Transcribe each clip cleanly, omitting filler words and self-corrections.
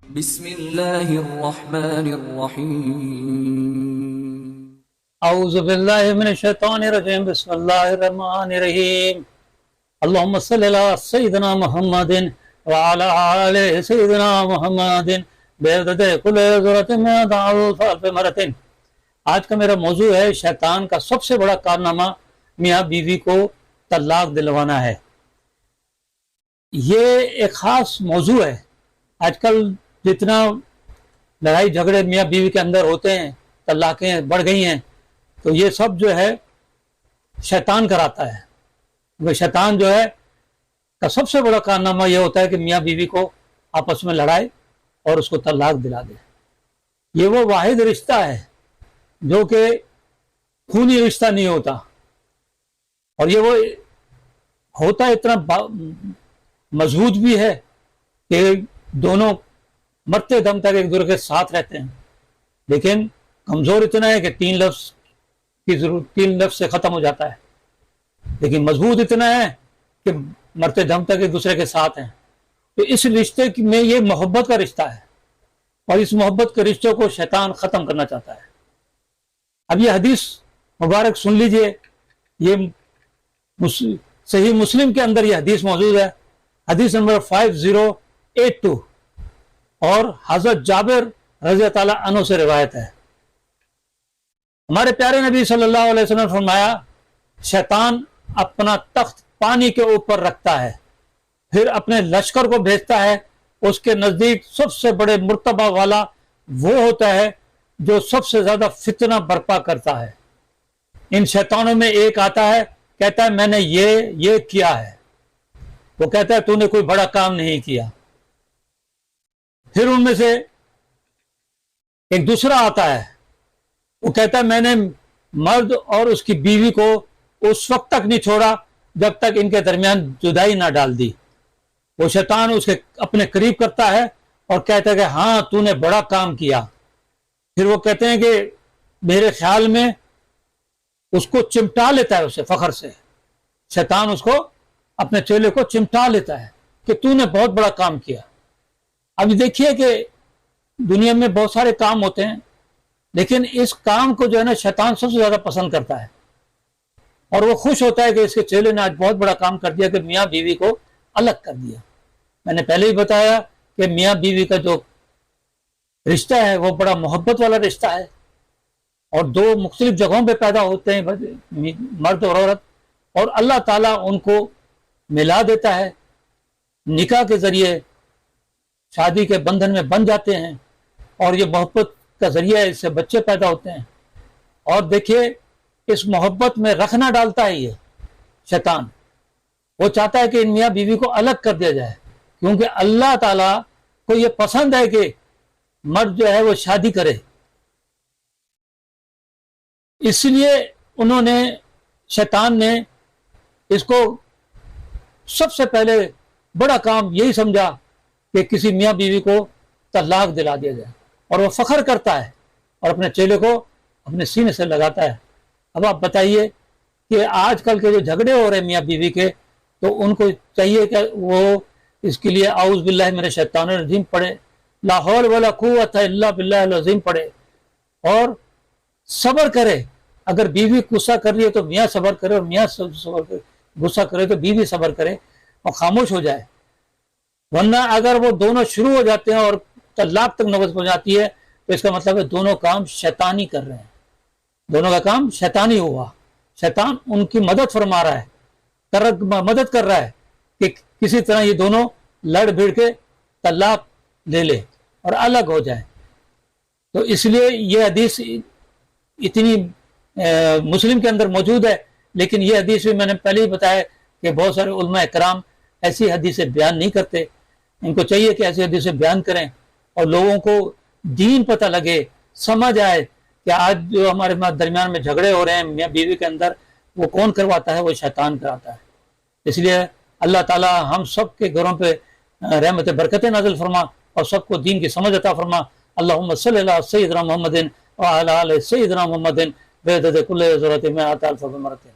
بسم اللہ الرحمن الرحیم اعوذ باللہ من الشیطان الرجیم بسم اللہ الرحمن الرحیم اللہم صلی علی سیدنا محمد وعلی آل سیدنا محمد بعدد کل ذرۃ مئۃ الف الف مرۃ۔ آج کا میرا موضوع ہے شیطان کا سب سے بڑا کارنامہ میاں بیوی کو طلاق دلوانا ہے۔ یہ ایک خاص موضوع ہے۔ آج کل جتنا لڑائی جھگڑے میاں بیوی کے اندر ہوتے ہیں، طلاقیں بڑھ گئی ہیں، تو یہ سب جو ہے شیطان کراتا ہے۔ وہ شیطان جو ہے کا سب سے بڑا کارنامہ یہ ہوتا ہے کہ میاں بیوی کو آپس میں لڑائے اور اس کو طلاق دلا دے۔ یہ وہ واحد رشتہ ہے جو کہ خونی رشتہ نہیں ہوتا، اور یہ وہ ہوتا اتنا مضبوط بھی ہے کہ دونوں مرتے دم تک ایک دوسرے کے ساتھ رہتے ہیں، لیکن کمزور اتنا ہے کہ تین لفظ کی ضرورت، تین لفظ سے ختم ہو جاتا ہے، لیکن مضبوط اتنا ہے کہ مرتے دم تک ایک دوسرے کے ساتھ ہیں۔ تو اس رشتے میں یہ محبت کا رشتہ ہے، اور اس محبت کے رشتوں کو شیطان ختم کرنا چاہتا ہے۔ اب یہ حدیث مبارک سن لیجئے، یہ صحیح مسلم کے اندر یہ حدیث موجود ہے، حدیث نمبر 5082، اور حضرت جابر رضی اللہ تعالیٰ عنہ سے روایت ہے۔ ہمارے پیارے نبی صلی اللہ علیہ وسلم نے فرمایا، شیطان اپنا تخت پانی کے اوپر رکھتا ہے، پھر اپنے لشکر کو بھیجتا ہے۔ اس کے نزدیک سب سے بڑے مرتبہ والا وہ ہوتا ہے جو سب سے زیادہ فتنہ برپا کرتا ہے۔ ان شیطانوں میں ایک آتا ہے، کہتا ہے میں نے یہ کیا ہے، وہ کہتا ہے تو نے کوئی بڑا کام نہیں کیا۔ پھر ان میں سے ایک دوسرا آتا ہے، وہ کہتا ہے میں نے مرد اور اس کی بیوی کو اس وقت تک نہیں چھوڑا جب تک ان کے درمیان جدائی نہ ڈال دی۔ وہ شیطان اس کے اپنے قریب کرتا ہے اور کہتا ہے کہ ہاں تو نے بڑا کام کیا۔ پھر وہ کہتے ہیں کہ میرے خیال میں اس کو چمٹا لیتا ہے، اسے فخر سے شیطان اس کو اپنے چہرے کو چمٹا لیتا ہے کہ تو نے بہت بڑا کام کیا۔ اب دیکھیے کہ دنیا میں بہت سارے کام ہوتے ہیں، لیکن اس کام کو جو ہے نا شیطان سب سے زیادہ پسند کرتا ہے، اور وہ خوش ہوتا ہے کہ اس کے چیلے نے آج بہت بڑا کام کر دیا کہ میاں بیوی کو الگ کر دیا۔ میں نے پہلے ہی بتایا کہ میاں بیوی کا جو رشتہ ہے وہ بڑا محبت والا رشتہ ہے، اور دو مختلف جگہوں پہ پیدا ہوتے ہیں مرد اور عورت، اور اللہ تعالیٰ ان کو ملا دیتا ہے، نکاح کے ذریعے شادی کے بندھن میں بن جاتے ہیں، اور یہ محبت کا ذریعہ ہے، اس سے بچے پیدا ہوتے ہیں۔ اور دیکھیے اس محبت میں رکھنا ڈالتا ہے یہ شیطان، وہ چاہتا ہے کہ ان میاں بیوی کو الگ کر دیا جائے، کیونکہ اللہ تعالیٰ کو یہ پسند ہے کہ مرد جو ہے وہ شادی کرے۔ اس لیے انہوں نے، شیطان نے اس کو سب سے پہلے بڑا کام یہی سمجھا کہ کسی میاں بیوی کو طلاق دلا دیا جائے، اور وہ فخر کرتا ہے اور اپنے چہرے کو اپنے سینے سے لگاتا ہے۔ اب آپ بتائیے کہ آج کل کے جو جھگڑے ہو رہے ہیں میاں بیوی کے، تو ان کو چاہیے کہ وہ اس کے لیے اعوذ باللہ من الشیطان الرجیم پڑھے، لا حول ولا قوت الا باللہ العظیم پڑھے، اور صبر کرے۔ اگر بیوی غصہ کر رہی ہے تو میاں صبر کرے، اور میاں صبر کرے، غصہ کرے تو بیوی صبر کرے اور خاموش ہو جائے۔ ورنہ اگر وہ دونوں شروع ہو جاتے ہیں اور طلاق تک نوبت پہنچ جاتی ہے، تو اس کا مطلب ہے دونوں کام شیطانی کر رہے ہیں، دونوں کا کام شیطانی ہوا۔ شیطان ان کی مدد فرما رہا ہے، مدد کر رہا ہے کہ کسی طرح یہ دونوں لڑ بھیڑ کے طلاق لے لے اور الگ ہو جائے۔ تو اس لیے یہ حدیث اتنی مسلم کے اندر موجود ہے، لیکن یہ حدیث بھی میں نے پہلے ہی بتایا کہ بہت سارے علماء کرام ایسی حدیثیں بیان نہیں کرتے۔ ان کو چاہیے کہ ایسی حدیثیں بیان کریں اور لوگوں کو دین پتہ لگے، سمجھ آئے کہ آج جو ہمارے درمیان میں جھگڑے ہو رہے ہیں میاں بیوی کے اندر، وہ کون کرواتا ہے؟ وہ شیطان کراتا ہے۔ اس لیے اللہ تعالی ہم سب کے گھروں پہ رحمت برکتیں نازل فرما، اور سب کو دین کی سمجھ عطا فرما۔ اللہم صلی علی سیدنا محمد وعلی آل سیدنا محمد بعدد کل ذرۃ مئۃ الف مرۃ۔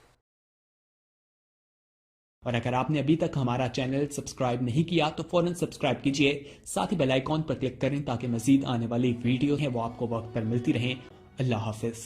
اور اگر آپ نے ابھی تک ہمارا چینل سبسکرائب نہیں کیا تو فوراً سبسکرائب کیجئے، ساتھ ہی بیل آئیکن پر کلک کریں تاکہ مزید آنے والی ویڈیو ہیں وہ آپ کو وقت پر ملتی رہیں۔ اللہ حافظ۔